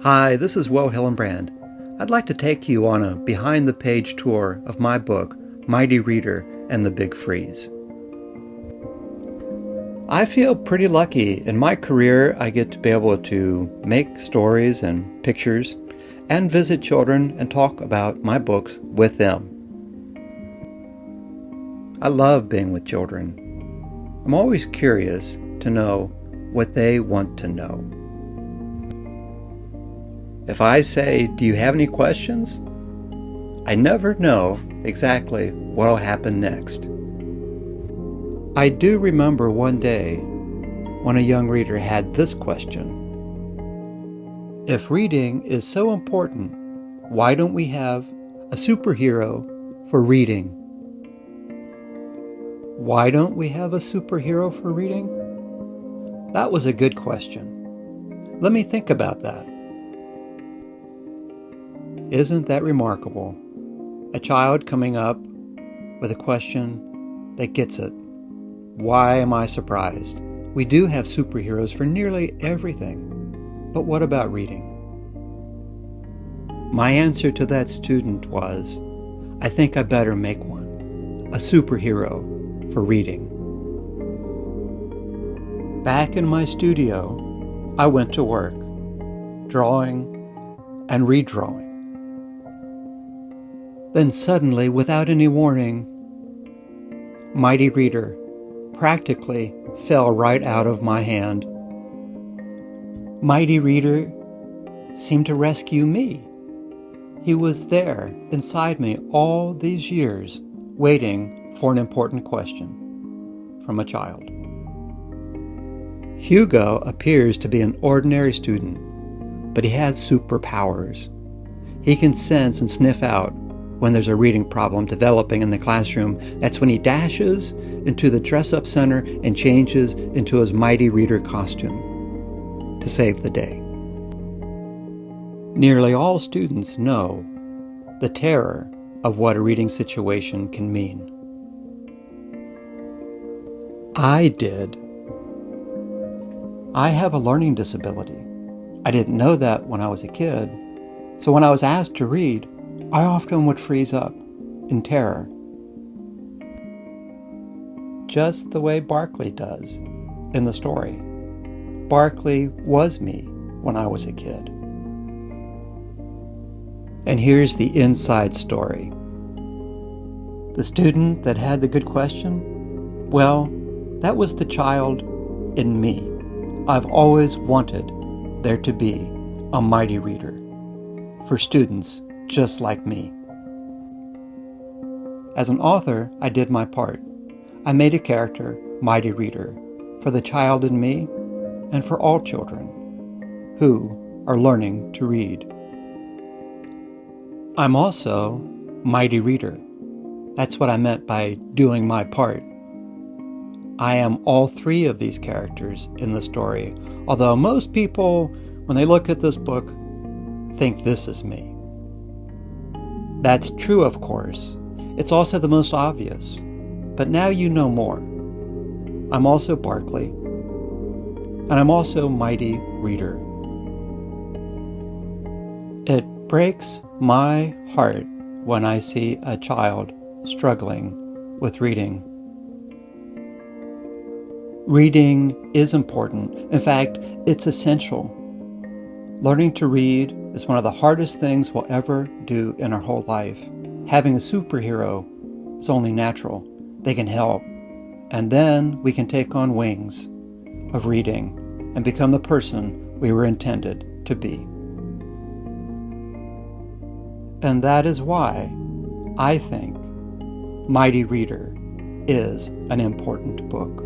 Hi, this is Will Hillenbrand. I'd like to take you on a behind-the-page tour of my book, Mighty Reader and the Big Freeze. I feel pretty lucky. In my career, I get to be able to make stories and pictures and visit children and talk about my books with them. I love being with children. I'm always curious to know what they want to know. If I say, "Do you have any questions?" I never know exactly what will happen next. I do remember one day when a young reader had this question: if reading is so important, why don't we have a superhero for reading? Why don't we have a superhero for reading? That was a good question. Let me think about that. Isn't that remarkable? A child coming up with a question that gets it. Why am I surprised? We do have superheroes for nearly everything, but what about reading? My answer to that student was, I think I better make one, a superhero for reading. Back in my studio, I went to work, drawing and redrawing. Then suddenly, without any warning, Mighty Reader practically fell right out of my hand. Mighty Reader seemed to rescue me. He was there inside me all these years, waiting for an important question from a child. Hugo appears to be an ordinary student, but he has superpowers. He can sense and sniff out when there's a reading problem developing in the classroom. That's when he dashes into the dress-up center and changes into his Mighty Reader costume to save the day. Nearly all students know the terror of what a reading situation can mean. I did. I have a learning disability. I didn't know that when I was a kid, so when I was asked to read, I often would freeze up in terror, just the way Barkley does in the story. Barkley was me when I was a kid. And here's the inside story. The student that had the good question, well, that was the child in me. I've always wanted there to be a Mighty Reader for students just like me. As an author, I did my part. I made a character, Mighty Reader, for the child in me and for all children who are learning to read. I'm also Mighty Reader. That's what I meant by doing my part. I am all three of these characters in the story, although most people, when they look at this book, think this is me. That's true, of course. It's also the most obvious. But now you know more. I'm also Barkley, and I'm also Mighty Reader. It breaks my heart when I see a child struggling with reading. Reading is important. In fact, it's essential. Learning to read is one of the hardest things we'll ever do in our whole life. Having a superhero is only natural. They can help. And then we can take on wings of reading and become the person we were intended to be. And that is why I think Mighty Reader is an important book.